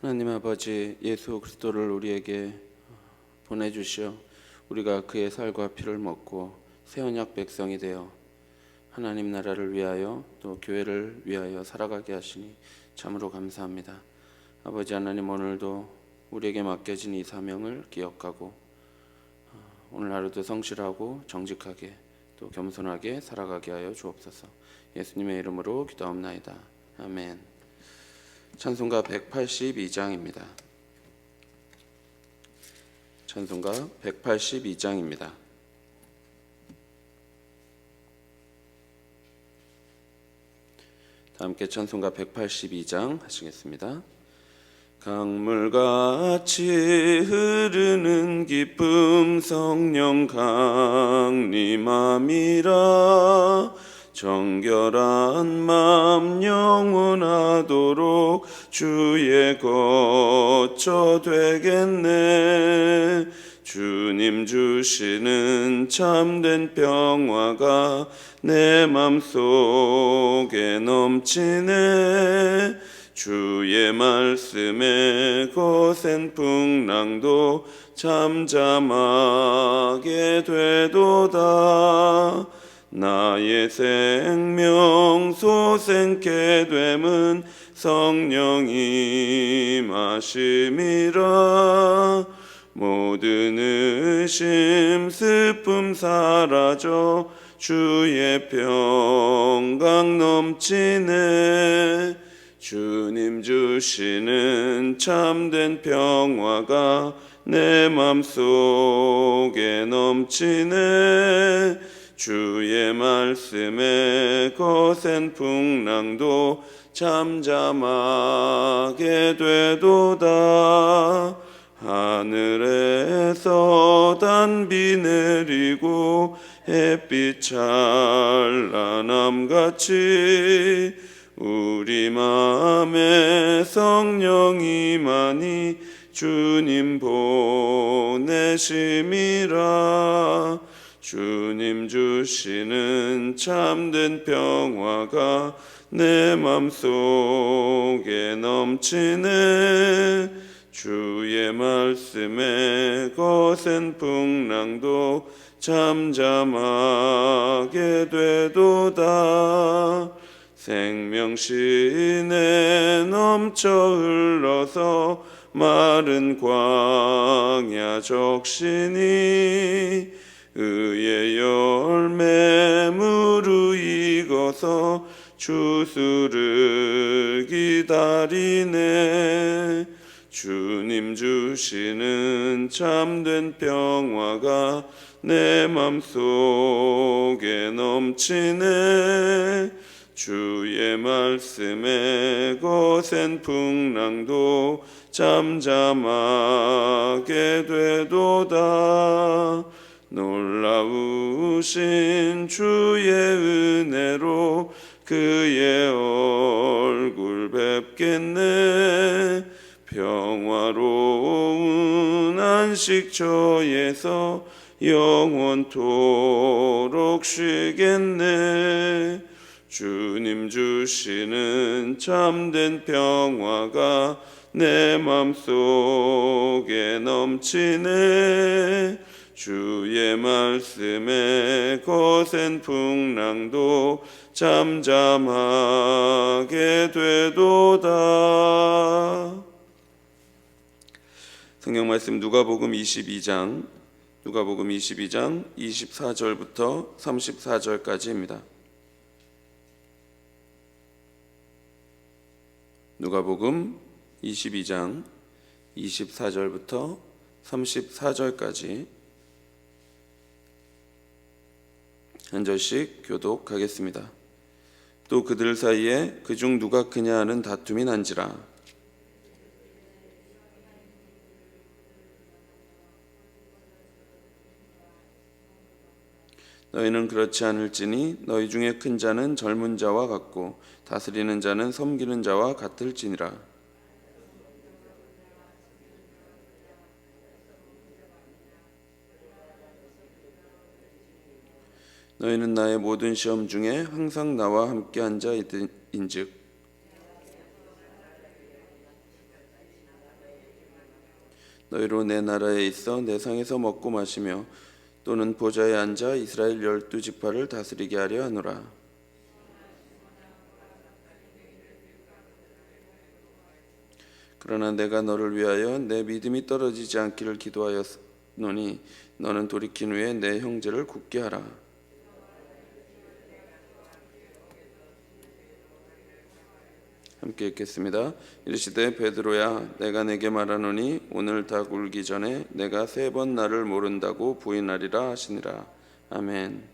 하나님 아버지, 예수 그리스도를 우리에게 보내주시어 우리가 그의 살과 피를 먹고 새 언약 백성이 되어 하나님 나라를 위하여 또 교회를 위하여 살아가게 하시니 참으로 감사합니다. 아버지 하나님, 오늘도 우리에게 맡겨진 이 사명을 기억하고 오늘 하루도 성실하고 정직하게 또 겸손하게 살아가게 하여 주옵소서. 예수님의 이름으로 기도합나이다. 아멘. 찬송가 182장입니다. 찬송가 182장입니다. 다 함께 찬송가 182장 하시겠습니다. 강물같이 흐르는 기쁨 성령 강림함이라. 정결한 맘 영원하도록 주의 거처 되겠네. 주님 주시는 참된 평화가 내 맘속에 넘치네. 주의 말씀에 거센 풍랑도 잠잠하게 되도다. 나의 생명 소생케 됨은 성령이 마심이라. 모든 의심 슬픔 사라져 주의 평강 넘치네. 주님 주시는 참된 평화가 내 맘속에 넘치네. 주의 말씀에 거센 풍랑도 잠잠하게 되도다. 하늘에서 단비 내리고 햇빛 찬란함같이 우리 맘에 성령이 많이 주님 보내심이라. 주님 주시는 참된 평화가 내 맘속에 넘치네. 주의 말씀에 거센 풍랑도 잠잠하게 되도다. 생명신에 넘쳐 흘러서 마른 광야 적시니 의의 열매 무르익어서 주수를 기다리네. 주님 주시는 참된 평화가 내 맘속에 넘치네. 주의 말씀에 거센 풍랑도 잠잠하게 되도다. 놀라우신 주의 은혜로 그의 얼굴 뵙겠네. 평화로운 안식처에서 영원토록 쉬겠네. 주님 주시는 참된 평화가 내 맘속에 넘치네. 주의 말씀에 거센 풍랑도 잠잠하게 되도다. 성경 말씀 누가복음 22장 24절부터 34절까지입니다. 누가복음 22장 24절부터 34절까지 한 절씩 교독하겠습니다. 또 그들 사이에 그중 누가 크냐 하는 다툼이 난지라. 너희는 그렇지 않을지니 너희 중에 큰 자는 젊은 자와 같고 다스리는 자는 섬기는 자와 같을지니라. 너희는 나의 모든 시험 중에 항상 나와 함께 앉아 있은즉 너희로 내 나라에 있어 내 상에서 먹고 마시며 또는 보좌에 앉아 이스라엘 12지파를 다스리게 하려 하노라. 그러나 내가 너를 위하여 내 믿음이 떨어지지 않기를 기도하였노니 너는 돌이킨 후에 내 형제를 굳게 하라. 함께 읽겠습니다. 이르시되 베드로야 내가 내게 말하노니 오늘 닭 울기 전에 내가 3번 나를 모른다고 부인하리라 하시니라. 아멘.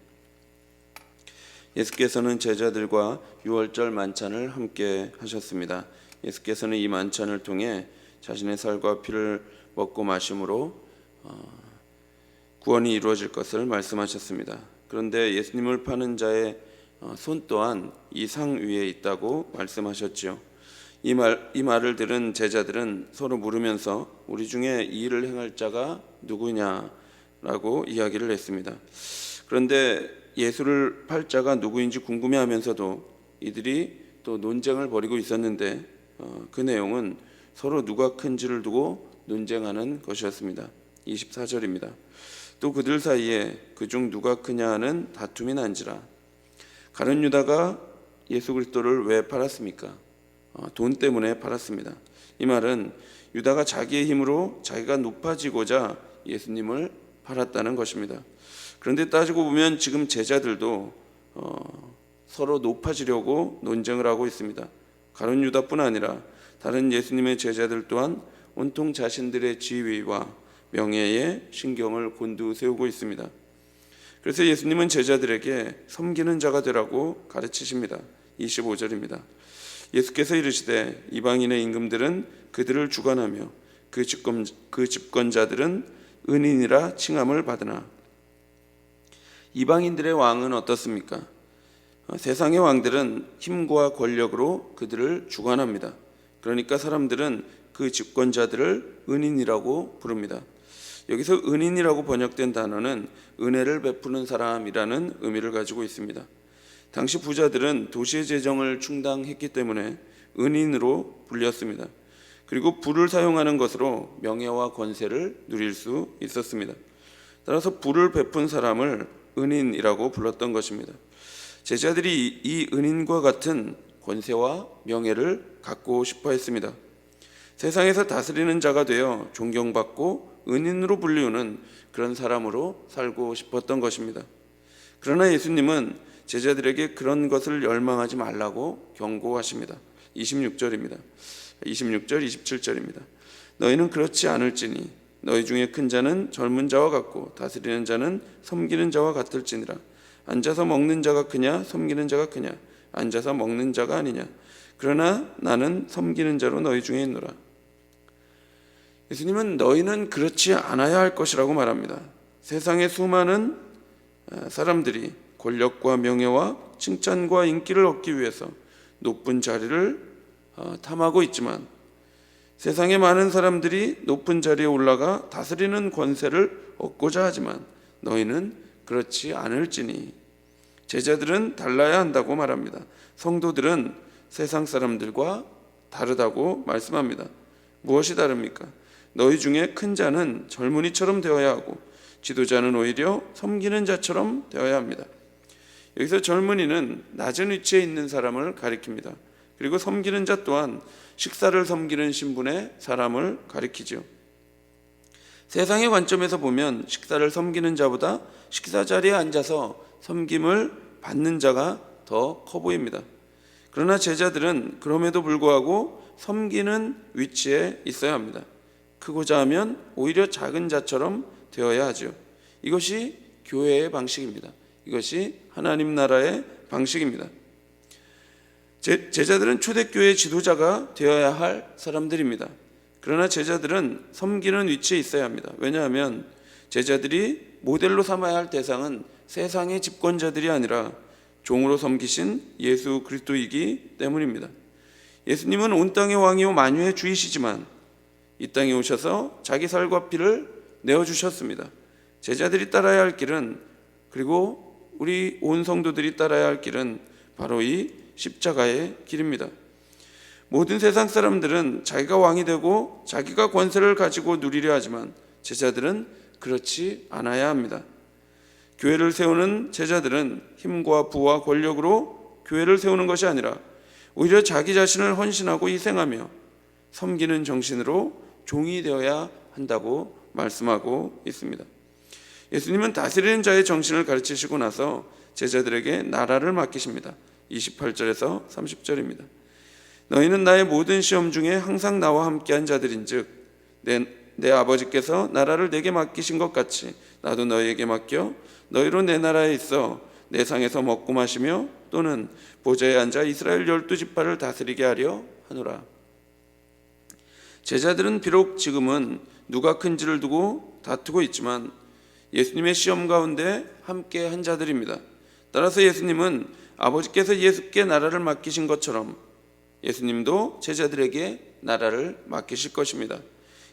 예수께서는 제자들과 유월절 만찬을 함께 하셨습니다. 예수께서는 이 만찬을 통해 자신의 살과 피를 먹고 마심으로 구원이 이루어질 것을 말씀하셨습니다. 그런데 예수님을 파는 자의 손 또한 이 상 위에 있다고 말씀하셨죠. 이 말을 들은 제자들은 서로 물으면서 우리 중에 이 일을 행할 자가 누구냐라고 이야기를 했습니다. 그런데 예수를 팔 자가 누구인지 궁금해하면서도 이들이 또 논쟁을 벌이고 있었는데 그 내용은 서로 누가 큰지를 두고 논쟁하는 것이었습니다. 24절입니다. 또 그들 사이에 그중 누가 크냐 하는 다툼이 난지라. 가룟 유다가 예수 그리스도를 왜 팔았습니까? 돈 때문에 팔았습니다. 이 말은 유다가 자기의 힘으로 자기가 높아지고자 예수님을 팔았다는 것입니다. 그런데 따지고 보면 지금 제자들도 서로 높아지려고 논쟁을 하고 있습니다. 가룟 유다뿐 아니라 다른 예수님의 제자들 또한 온통 자신들의 지위와 명예에 신경을 곤두세우고 있습니다. 그래서 예수님은 제자들에게 섬기는 자가 되라고 가르치십니다. 25절입니다. 예수께서 이르시되 이방인의 임금들은 그들을 주관하며 그 집권자들은 은인이라 칭함을 받으나. 이방인들의 왕은 어떻습니까? 세상의 왕들은 힘과 권력으로 그들을 주관합니다. 그러니까 사람들은 그 집권자들을 은인이라고 부릅니다. 여기서 은인이라고 번역된 단어는 은혜를 베푸는 사람이라는 의미를 가지고 있습니다. 당시 부자들은 도시의 재정을 충당했기 때문에 은인으로 불렸습니다. 그리고 부를 사용하는 것으로 명예와 권세를 누릴 수 있었습니다. 따라서 부를 베푼 사람을 은인이라고 불렀던 것입니다. 제자들이 이 은인과 같은 권세와 명예를 갖고 싶어 했습니다. 세상에서 다스리는 자가 되어 존경받고 은인으로 불리우는 그런 사람으로 살고 싶었던 것입니다. 그러나 예수님은 제자들에게 그런 것을 열망하지 말라고 경고하십니다. 26절입니다. 26절, 27절입니다. 너희는 그렇지 않을지니 너희 중에 큰 자는 젊은 자와 같고 다스리는 자는 섬기는 자와 같을지니라. 앉아서 먹는 자가 크냐 섬기는 자가 크냐. 앉아서 먹는 자가 아니냐. 그러나 나는 섬기는 자로 너희 중에 있노라. 예수님은 너희는 그렇지 않아야 할 것이라고 말합니다. 세상의 수많은 사람들이 권력과 명예와 칭찬과 인기를 얻기 위해서 높은 자리를 탐하고 있지만 세상의 많은 사람들이 높은 자리에 올라가 다스리는 권세를 얻고자 하지만 너희는 그렇지 않을지니. 제자들은 달라야 한다고 말합니다. 성도들은 세상 사람들과 다르다고 말씀합니다. 무엇이 다릅니까? 너희 중에 큰 자는 젊은이처럼 되어야 하고 지도자는 오히려 섬기는 자처럼 되어야 합니다. 여기서 젊은이는 낮은 위치에 있는 사람을 가리킵니다. 그리고 섬기는 자 또한 식사를 섬기는 신분의 사람을 가리키죠. 세상의 관점에서 보면 식사를 섬기는 자보다 식사 자리에 앉아서 섬김을 받는 자가 더 커 보입니다. 그러나 제자들은 그럼에도 불구하고 섬기는 위치에 있어야 합니다. 크고자 하면 오히려 작은 자처럼 되어야 하죠. 이것이 교회의 방식입니다. 이것이 하나님 나라의 방식입니다. 제자들은 초대교회의 지도자가 되어야 할 사람들입니다. 그러나 제자들은 섬기는 위치에 있어야 합니다. 왜냐하면 제자들이 모델로 삼아야 할 대상은 세상의 집권자들이 아니라 종으로 섬기신 예수 그리스도이기 때문입니다. 예수님은 온 땅의 왕이요 만유의 주이시지만 이 땅에 오셔서 자기 살과 피를 내어주셨습니다. 제자들이 따라야 할 길은, 그리고 우리 온 성도들이 따라야 할 길은 바로 이 십자가의 길입니다. 모든 세상 사람들은 자기가 왕이 되고 자기가 권세를 가지고 누리려 하지만 제자들은 그렇지 않아야 합니다. 교회를 세우는 제자들은 힘과 부와 권력으로 교회를 세우는 것이 아니라 오히려 자기 자신을 헌신하고 희생하며 섬기는 정신으로 종이 되어야 한다고 말씀하고 있습니다. 예수님은 다스리는 자의 정신을 가르치시고 나서 제자들에게 나라를 맡기십니다. 28절에서 30절입니다. 너희는 나의 모든 시험 중에 항상 나와 함께한 자들인즉 내 아버지께서 나라를 내게 맡기신 것 같이 나도 너희에게 맡겨 너희로 내 나라에 있어 내 상에서 먹고 마시며 또는 보좌에 앉아 이스라엘 12지파를 다스리게 하려 하노라. 제자들은 비록 지금은 누가 큰지를 두고 다투고 있지만 예수님의 시험 가운데 함께 한 자들입니다. 따라서 예수님은 아버지께서 예수께 나라를 맡기신 것처럼 예수님도 제자들에게 나라를 맡기실 것입니다.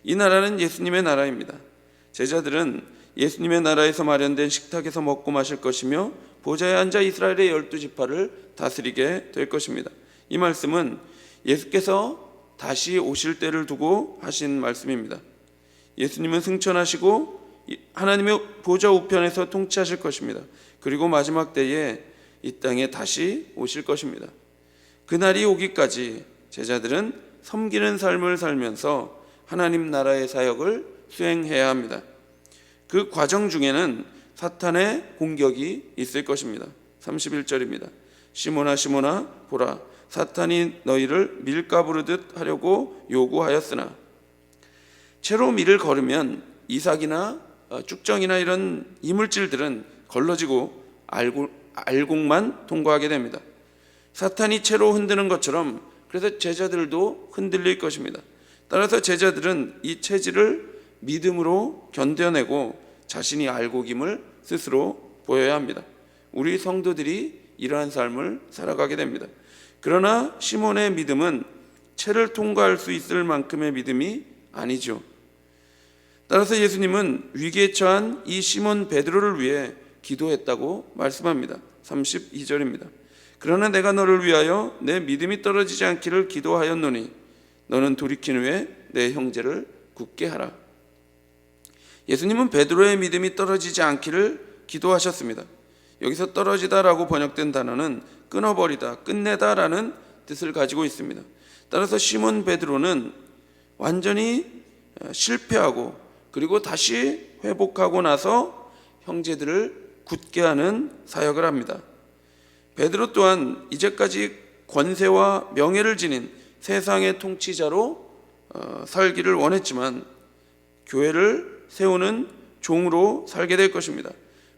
이 나라는 예수님의 나라입니다. 제자들은 예수님의 나라에서 마련된 식탁에서 먹고 마실 것이며 보좌에 앉아 이스라엘의 12지파를 다스리게 될 것입니다. 이 말씀은 예수께서 다시 오실 때를 두고 하신 말씀입니다. 예수님은 승천하시고 하나님의 보좌 우편에서 통치하실 것입니다. 그리고 마지막 때에 이 땅에 다시 오실 것입니다. 그날이 오기까지 제자들은 섬기는 삶을 살면서 하나님 나라의 사역을 수행해야 합니다. 그 과정 중에는 사탄의 공격이 있을 것입니다. 31절입니다. 시몬아 시몬아 보라 사탄이 너희를 밀가 부르듯 하려고 요구하였으나 채로 밀을 걸으면 이삭이나 쭉정이나 이런 이물질들은 걸러지고 알곡만 통과하게 됩니다. 사탄이 채로 흔드는 것처럼 그래서 제자들도 흔들릴 것입니다. 따라서 제자들은 이 체질을 믿음으로 견뎌내고 자신이 알곡임을 스스로 보여야 합니다. 우리 성도들이 이러한 삶을 살아가게 됩니다. 그러나 시몬의 믿음은 채를 통과할 수 있을 만큼의 믿음이 아니죠. 따라서 예수님은 위기에 처한 이 시몬 베드로를 위해 기도했다고 말씀합니다. 32절입니다. 그러나 내가 너를 위하여 내 믿음이 떨어지지 않기를 기도하였노니 너는 돌이킨 후에 내 형제를 굳게 하라. 예수님은 베드로의 믿음이 떨어지지 않기를 기도하셨습니다. 여기서 떨어지다라고 번역된 단어는 끊어버리다, 끝내다라는 뜻을 가지고 있습니다. 따라서 시몬 베드로는 완전히 실패하고 그리고 다시 회복하고 나서 형제들을 굳게 하는 사역을 합니다. 베드로 또한 이제까지 권세와 명예를 지닌 세상의 통치자로 살기를 원했지만 교회를 세우는 종으로 살게 될 것입니다.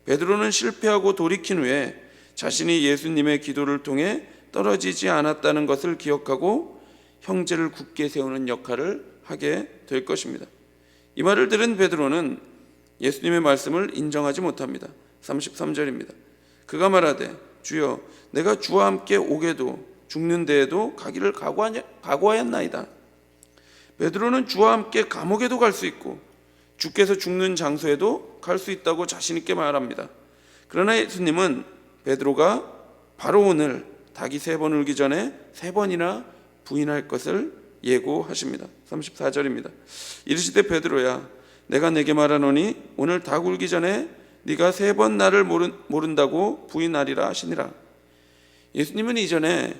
베드로는 실패하고 돌이킨 후에 자신이 예수님의 기도를 통해 떨어지지 않았다는 것을 기억하고 형제를 굳게 세우는 역할을 하게 될 것입니다. 이 말을 들은 베드로는 예수님의 말씀을 인정하지 못합니다. 33절입니다. 그가 말하되 주여 내가 주와 함께 오게도 죽는 데에도 가기를 각오하였나이다. 베드로는 주와 함께 감옥에도 갈 수 있고 주께서 죽는 장소에도 갈 수 있다고 자신 있게 말합니다. 그러나 예수님은 베드로가 바로 오늘 닭이 3번 울기 전에 3번이나 부인할 것을 예고하십니다. 34절입니다. 이르시되 베드로야 내가 내게 말하노니 오늘 닭 울기 전에 네가 3번 나를 모른다고 부인하리라 하시니라. 예수님은 이전에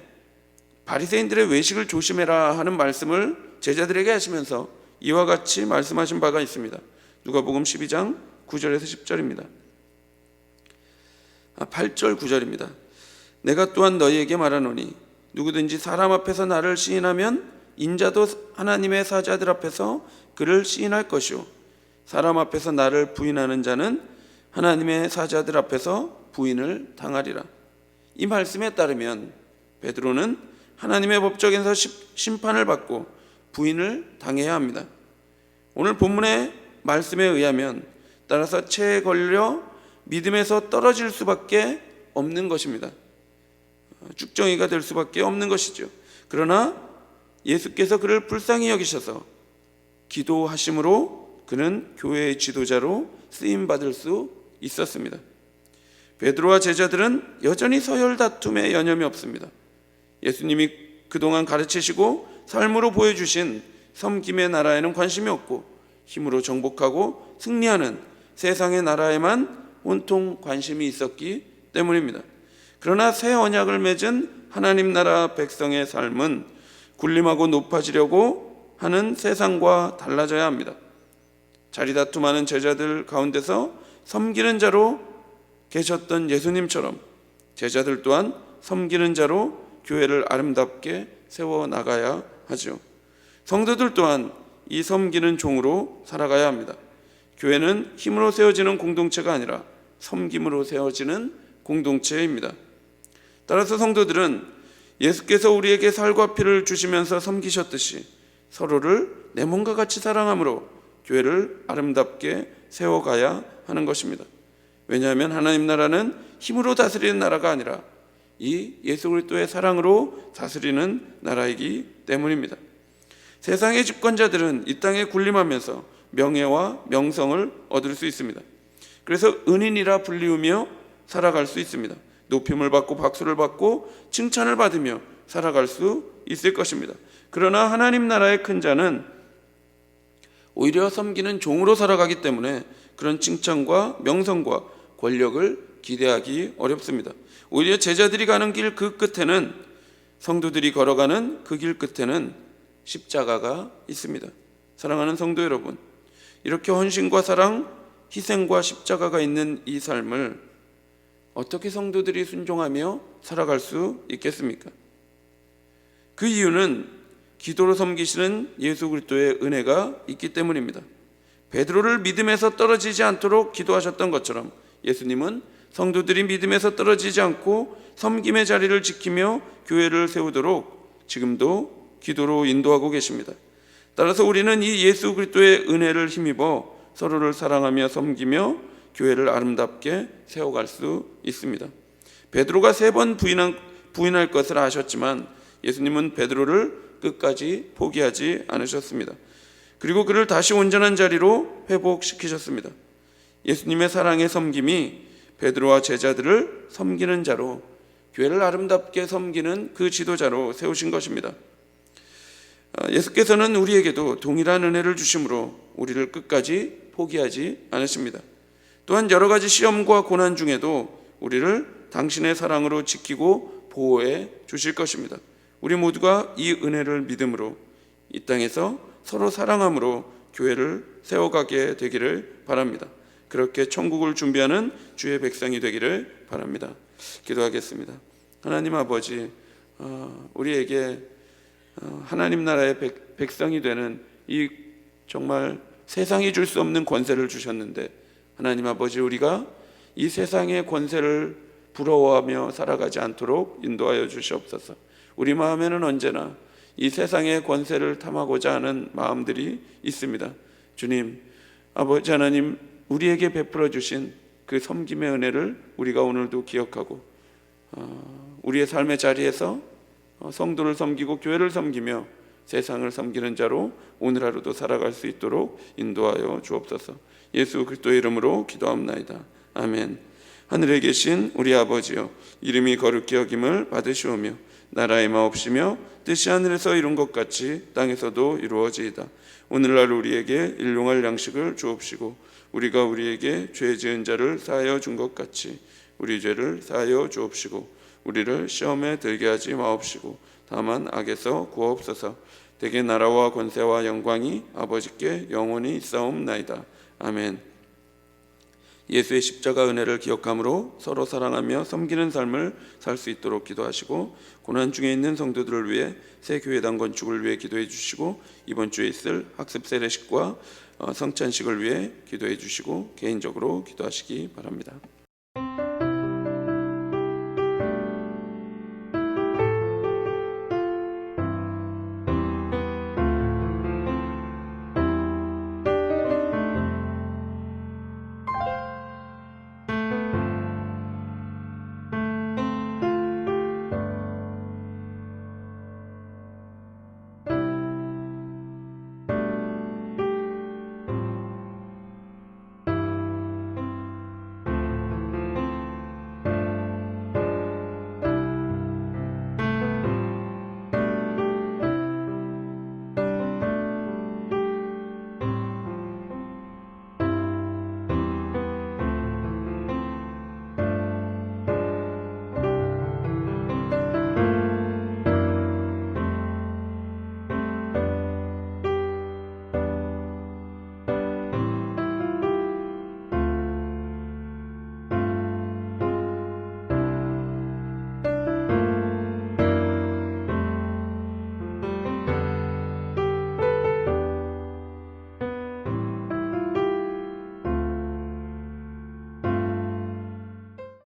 바리새인들의 외식을 조심해라 하는 말씀을 제자들에게 하시면서 이와 같이 말씀하신 바가 있습니다. 누가복음 12장 9절에서 10절입니다. 8절 9절입니다. 내가 또한 너희에게 말하노니 누구든지 사람 앞에서 나를 시인하면 인자도 하나님의 사자들 앞에서 그를 시인할 것이요 사람 앞에서 나를 부인하는 자는 하나님의 사자들 앞에서 부인을 당하리라. 이 말씀에 따르면 베드로는 하나님의 법정에서 심판을 받고 부인을 당해야 합니다. 오늘 본문의 말씀에 의하면 따라서 채에 걸려 믿음에서 떨어질 수밖에 없는 것입니다. 쭉정이가 될 수밖에 없는 것이죠. 그러나 예수께서 그를 불쌍히 여기셔서 기도하심으로 그는 교회의 지도자로 쓰임받을 수 있었습니다. 베드로와 제자들은 여전히 서열 다툼에 여념이 없습니다. 예수님이 그동안 가르치시고 삶으로 보여주신 섬김의 나라에는 관심이 없고 힘으로 정복하고 승리하는 세상의 나라에만 온통 관심이 있었기 때문입니다. 그러나 새 언약을 맺은 하나님 나라 백성의 삶은 군림하고 높아지려고 하는 세상과 달라져야 합니다. 자리다툼하는 제자들 가운데서 섬기는 자로 계셨던 예수님처럼 제자들 또한 섬기는 자로 교회를 아름답게 세워나가야 하죠. 성도들 또한 이 섬기는 종으로 살아가야 합니다. 교회는 힘으로 세워지는 공동체가 아니라 섬김으로 세워지는 공동체입니다. 따라서 성도들은 예수께서 우리에게 살과 피를 주시면서 섬기셨듯이 서로를 내 몸과 같이 사랑함으로 교회를 아름답게 세워가야 하는 것입니다. 왜냐하면 하나님 나라는 힘으로 다스리는 나라가 아니라 이 예수 그리스도의 사랑으로 다스리는 나라이기 때문입니다. 세상의 집권자들은 이 땅에 군림하면서 명예와 명성을 얻을 수 있습니다. 그래서 은인이라 불리우며 살아갈 수 있습니다. 높임을 받고 박수를 받고 칭찬을 받으며 살아갈 수 있을 것입니다. 그러나 하나님 나라의 큰 자는 오히려 섬기는 종으로 살아가기 때문에 그런 칭찬과 명성과 권력을 기대하기 어렵습니다. 오히려 제자들이 가는 길 그 끝에는, 성도들이 걸어가는 그 길 끝에는 십자가가 있습니다. 사랑하는 성도 여러분, 이렇게 헌신과 사랑, 희생과 십자가가 있는 이 삶을 어떻게 성도들이 순종하며 살아갈 수 있겠습니까? 그 이유는 기도로 섬기시는 예수 그리스도의 은혜가 있기 때문입니다. 베드로를 믿음에서 떨어지지 않도록 기도하셨던 것처럼 예수님은 성도들이 믿음에서 떨어지지 않고 섬김의 자리를 지키며 교회를 세우도록 지금도 기도로 인도하고 계십니다. 따라서 우리는 이 예수 그리스도의 은혜를 힘입어 서로를 사랑하며 섬기며 교회를 아름답게 세워갈 수 있습니다. 베드로가 3번 부인할 것을 아셨지만 예수님은 베드로를 끝까지 포기하지 않으셨습니다. 그리고 그를 다시 온전한 자리로 회복시키셨습니다. 예수님의 사랑의 섬김이 베드로와 제자들을 섬기는 자로, 교회를 아름답게 섬기는 그 지도자로 세우신 것입니다. 예수께서는 우리에게도 동일한 은혜를 주심으로 우리를 끝까지 포기하지 않으십니다. 또한 여러 가지 시험과 고난 중에도 우리를 당신의 사랑으로 지키고 보호해 주실 것입니다. 우리 모두가 이 은혜를 믿음으로 이 땅에서 서로 사랑함으로 교회를 세워가게 되기를 바랍니다. 그렇게 천국을 준비하는 주의 백성이 되기를 바랍니다. 기도하겠습니다. 하나님 아버지, 우리에게 하나님 나라의 백성이 되는 이 정말 세상이 줄 수 없는 권세를 주셨는데, 하나님 아버지, 우리가 이 세상의 권세를 부러워하며 살아가지 않도록 인도하여 주시옵소서. 우리 마음에는 언제나 이 세상의 권세를 탐하고자 하는 마음들이 있습니다. 주님, 아버지 하나님, 우리에게 베풀어 주신 그 섬김의 은혜를 우리가 오늘도 기억하고 우리의 삶의 자리에서 성도를 섬기고 교회를 섬기며 세상을 섬기는 자로 오늘 하루도 살아갈 수 있도록 인도하여 주옵소서. 예수 그리스도의 이름으로 기도합나이다. 아멘. 하늘에 계신 우리 아버지여, 이름이 거룩히 여김을 받으시오며 나라의 마옵시며 뜻이 하늘에서 이룬 것 같이 땅에서도 이루어지이다. 오늘날 우리에게 일용할 양식을 주옵시고 우리가 우리에게 죄 지은 자를 사하여 준 것 같이 우리 죄를 사하여 주옵시고 우리를 시험에 들게 하지 마옵시고 다만 악에서 구하옵소서. 대개 나라와 권세와 영광이 아버지께 영원히 있사옵나이다. 아멘. 예수의 십자가 은혜를 기억함으로 서로 사랑하며 섬기는 삶을 살 수 있도록 기도하시고, 고난 중에 있는 성도들을 위해 새 교회당 건축을 위해 기도해 주시고, 이번 주에 있을 학습 세례식과 성찬식을 위해 기도해 주시고 개인적으로 기도하시기 바랍니다.